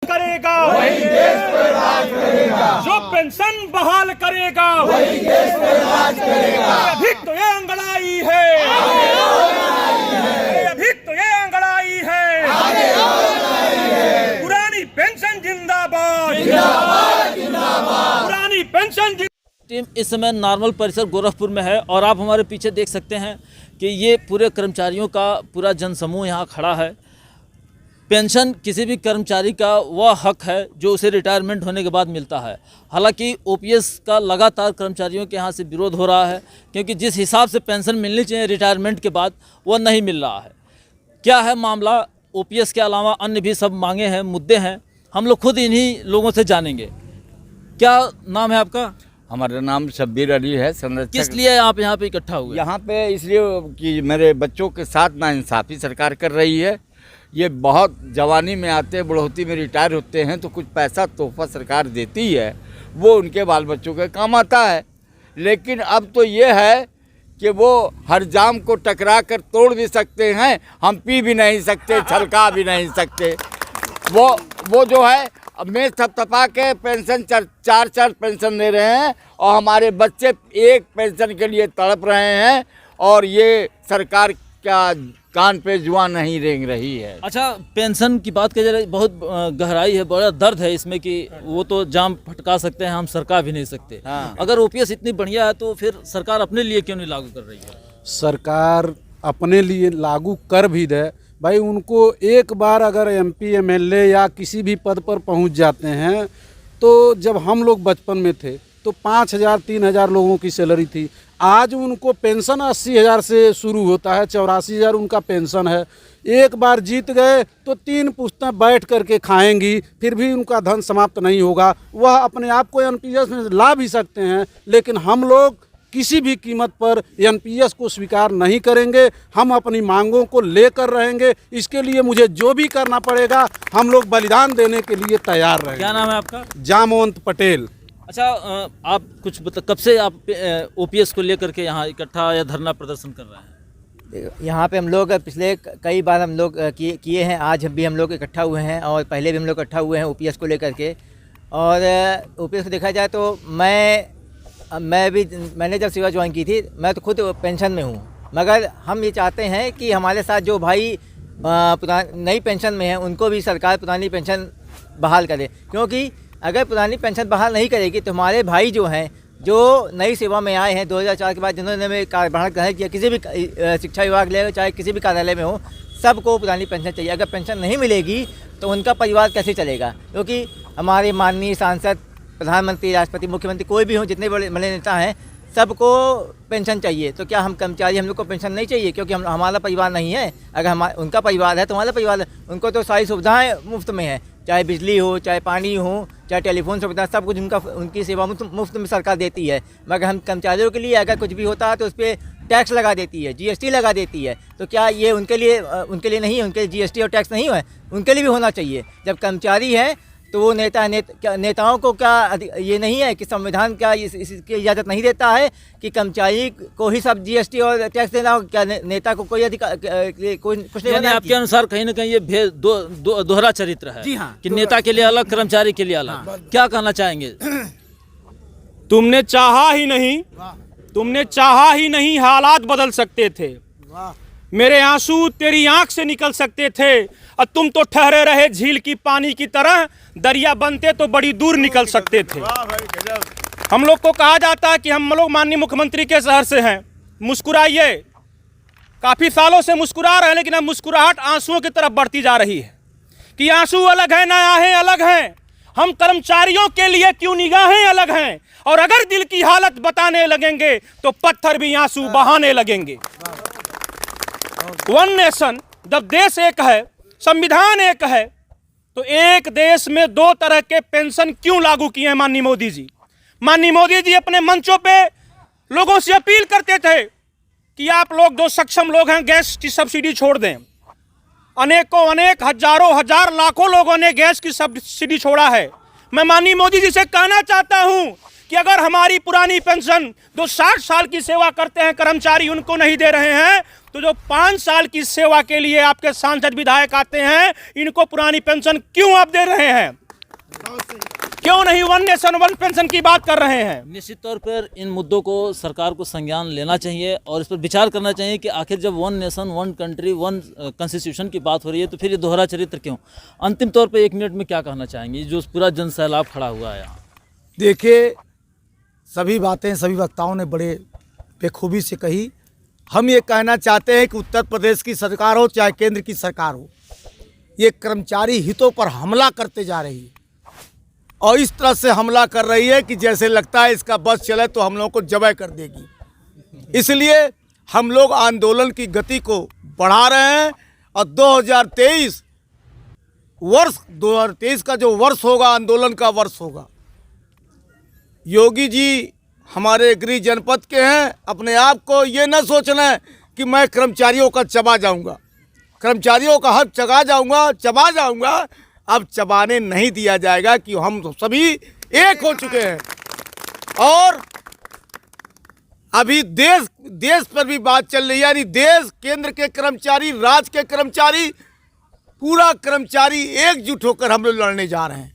करेगा वही देश पर राज करेगा, जो पेंशन बहाल करेगा वही देश पर राज करेगा। अभी तो ये अंगड़ाई है, अभी तो ये अंगड़ाई है, पुरानी पेंशन जिंदाबाद, पुरानी पेंशन। टीम इस समय नॉर्मल परिसर गोरखपुर में है और आप हमारे पीछे देख सकते हैं कि ये पूरे कर्मचारियों का पूरा जनसमूह यहाँ खड़ा है। पेंशन किसी भी कर्मचारी का वह हक है जो उसे रिटायरमेंट होने के बाद मिलता है। हालांकि ओपीएस का लगातार कर्मचारियों के यहाँ से विरोध हो रहा है, क्योंकि जिस हिसाब से पेंशन मिलनी चाहिए रिटायरमेंट के बाद वह नहीं मिल रहा है। क्या है मामला, ओपीएस के अलावा अन्य भी सब मांगे हैं, मुद्दे हैं, हम लोग खुद इन्हीं लोगों से जानेंगे। क्या नाम है आपका? हमारा नाम शब्बीर अली है। संरक्षक। किस लिए आप यहाँ पे इकट्ठा हुए? यहाँ पे इसलिए कि मेरे बच्चों के साथ नाइंसाफ़ी सरकार कर रही है। ये बहुत जवानी में आते हैं, बुढ़ौती में रिटायर होते हैं तो कुछ पैसा तोहफा सरकार देती है, वो उनके बाल बच्चों के काम आता है। लेकिन अब तो ये है कि वो हर जाम को टकरा कर तोड़ भी सकते हैं, हम पी भी नहीं सकते, छलका भी नहीं सकते। वो जो है अब मेज थपथपा के पेंशन चार पेंशन दे रहे हैं और हमारे बच्चे एक पेंशन के लिए तड़प रहे हैं और ये सरकार क्या कान पे जुआ नहीं रेंग रही है। अच्छा, पेंशन की बात की जाए बहुत गहराई है, बड़ा दर्द है इसमें कि वो तो जाम फटका सकते हैं, हम सरका भी नहीं सकते। हाँ। अगर ओपीएस इतनी बढ़िया है तो फिर सरकार अपने लिए क्यों नहीं लागू कर रही है? सरकार अपने लिए लागू कर भी दे भाई, उनको एक बार अगर एमपी एमएलए या किसी भी पद पर पहुंच जाते हैं तो जब हम लोग बचपन में थे तो 5,000 3,000 लोगों की सैलरी थी। आज उनको पेंशन 80,000 से शुरू होता है, 84,000 उनका पेंशन है। एक बार जीत गए तो 3 पुश्तें बैठ करके खाएंगी, फिर भी उनका धन समाप्त नहीं होगा। वह अपने आप को एनपीएस में ला भी सकते हैं, लेकिन हम लोग किसी भी कीमत पर एनपीएस को स्वीकार नहीं करेंगे। हम अपनी मांगों को लेकर रहेंगे। इसके लिए मुझे जो भी करना पड़ेगा हम लोग बलिदान देने के लिए तैयार रहेंगे। क्या नाम है आपका? जामवंत पटेल। अच्छा, आप कुछ कब से आप ओपीएस को लेकर के यहाँ इकट्ठा या धरना प्रदर्शन कर रहे हैं? यहाँ पे हम लोग पिछले कई बार हम लोग किए हैं, आज भी हम लोग इकट्ठा हुए हैं और पहले भी हम लोग इकट्ठा हुए हैं ओपीएस को लेकर के। और ओपीएस को देखा जाए तो मैंने जब सेवा ज्वाइन की थी, मैं तो खुद पेंशन में हूँ, मगर हम ये चाहते हैं कि हमारे साथ जो भाई नई पेंशन में हैं उनको भी सरकार पुरानी पेंशन बहाल करे। क्योंकि अगर पुरानी पेंशन बहाल नहीं करेगी तो हमारे भाई जो हैं, जो नई सेवा में आए हैं 2004 के बाद, जिन्होंने कार्यभार ग्रहण किया किसी भी शिक्षा विभाग ले चाहे किसी भी कार्यालय में हो, सबको पुरानी पेंशन चाहिए। अगर पेंशन नहीं मिलेगी तो उनका परिवार कैसे चलेगा? क्योंकि हमारे माननीय सांसद, प्रधानमंत्री, राष्ट्रपति, मुख्यमंत्री, कोई भी हो, जितने बड़े नेता हैं, सबको पेंशन चाहिए। तो क्या हम कर्मचारी, हम लोग को पेंशन नहीं चाहिए? क्योंकि हमारा परिवार नहीं है। अगर उनका परिवार है तो हमारा परिवार है। उनको तो सारी सुविधाएं मुफ्त में है, चाहे बिजली हो, चाहे पानी हो, चाहे टेलीफोन सुविधा, सब कुछ उनकी सेवा मुफ्त में सरकार देती है। मगर हम कर्मचारियों के लिए अगर कुछ भी होता है तो उस पर टैक्स लगा देती है, जीएसटी लगा देती है। तो क्या ये उनके लिए नहीं है? उनके जीएसटी और टैक्स नहीं है? उनके लिए भी होना चाहिए। जब कर्मचारी है तो वो नेताओं को क्या ये नहीं है कि संविधान क्या इसकी इजाज़त नहीं देता है कि कर्मचारी को ही सब जीएसटी और टैक्स देना हो? क्या नेता को कोई अधिकार कुछ नहीं? आपके अनुसार कहीं ना कहीं ये दोहरा चरित्र है। जी हाँ, कि नेता के लिए अलग, कर्मचारी के लिए अलग। हाँ। क्या कहना चाहेंगे? तुमने चाहा ही नहीं हालात बदल सकते थे। मेरे आंसू तेरी आंख से निकल सकते थे और तुम तो ठहरे रहे झील की पानी की तरह, दरिया बनते तो बड़ी दूर निकल सकते थे। हम लोग को कहा जाता है कि हम लोग माननीय मुख्यमंत्री के शहर से हैं, मुस्कुराइए। काफ़ी सालों से मुस्कुरा रहे हैं, लेकिन अब मुस्कुराहट आंसुओं की तरफ बढ़ती जा रही है कि आंसू अलग है, निगाहें अलग हैं। हम कर्मचारियों के लिए क्यों निगाहें अलग हैं? और अगर दिल की हालत बताने लगेंगे तो पत्थर भी आंसू बहाने लगेंगे। वन नेशन, जब देश एक है, संविधान एक है, तो एक देश में 2 तरह के पेंशन क्यों लागू किए हैं माननीय मोदी जी? माननीय मोदी जी अपने मंचों पे लोगों से अपील करते थे कि आप लोग जो सक्षम लोग हैं गैस की सब्सिडी छोड़ दें। अनेक हजारों लाखों लोगों ने गैस की सब्सिडी छोड़ा है। मैं माननीय मोदी जी से कहना चाहता हूं कि अगर हमारी पुरानी पेंशन जो 60 साल की सेवा करते हैं कर्मचारी उनको नहीं दे रहे हैं, तो जो 5 साल की सेवा के लिए आपके सांसद विधायक आते हैं इनको पुरानी पेंशन क्यों आप दे रहे हैं? क्यों नहीं वन नेशन वन पेंशन की बात कर रहे हैं? निश्चित तौर पर इन मुद्दों को सरकार को संज्ञान लेना चाहिए और इस पर विचार करना चाहिए कि आखिर जब one nation one country one constitution की बात हो रही है तो फिर ये दोहरा चरित्र क्यों? अंतिम तौर पर 1 मिनट में क्या कहना चाहेंगे जो पूरा जन सैलाब खड़ा हुआ है यहाँ? देखिए, सभी बातें सभी वक्ताओं ने बड़े बेखूबी से कही। हम ये कहना चाहते हैं कि उत्तर प्रदेश की सरकार हो चाहे केंद्र की सरकार हो, ये कर्मचारी हितों पर हमला करते जा रही है और इस तरह से हमला कर रही है कि जैसे लगता है इसका बस चले तो हम लोगों को जबय कर देगी। इसलिए हम लोग आंदोलन की गति को बढ़ा रहे हैं और 2023 का जो वर्ष होगा आंदोलन का वर्ष होगा। योगी जी हमारे गृह जनपद के हैं, अपने आप को ये न सोचना है कि मैं कर्मचारियों का चबा जाऊंगा, कर्मचारियों का हक चबा जाऊंगा। अब चबाने नहीं दिया जाएगा कि हम सभी एक हो चुके हैं और अभी देश पर भी बात चल रही है, यानी देश, केंद्र के कर्मचारी, राज्य के कर्मचारी, पूरा कर्मचारी एकजुट होकर हम लोग लड़ने जा रहे हैं।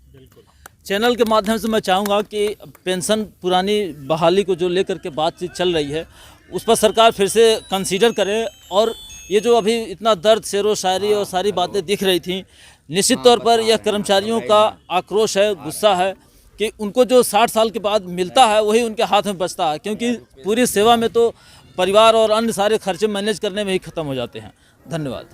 चैनल के माध्यम से मैं चाहूँगा कि पेंशन पुरानी बहाली को जो लेकर के बातचीत चल रही है उस पर सरकार फिर से कंसीडर करे और ये जो अभी इतना दर्द, शेरो शायरी और सारी बातें दिख रही थी, निश्चित तौर पर यह कर्मचारियों का आक्रोश है, गुस्सा है कि उनको जो 60 साल के बाद मिलता है वही उनके हाथ में बचता है, क्योंकि पूरी सेवा में तो परिवार और अन्य सारे खर्चे मैनेज करने में ही ख़त्म हो जाते हैं। धन्यवाद।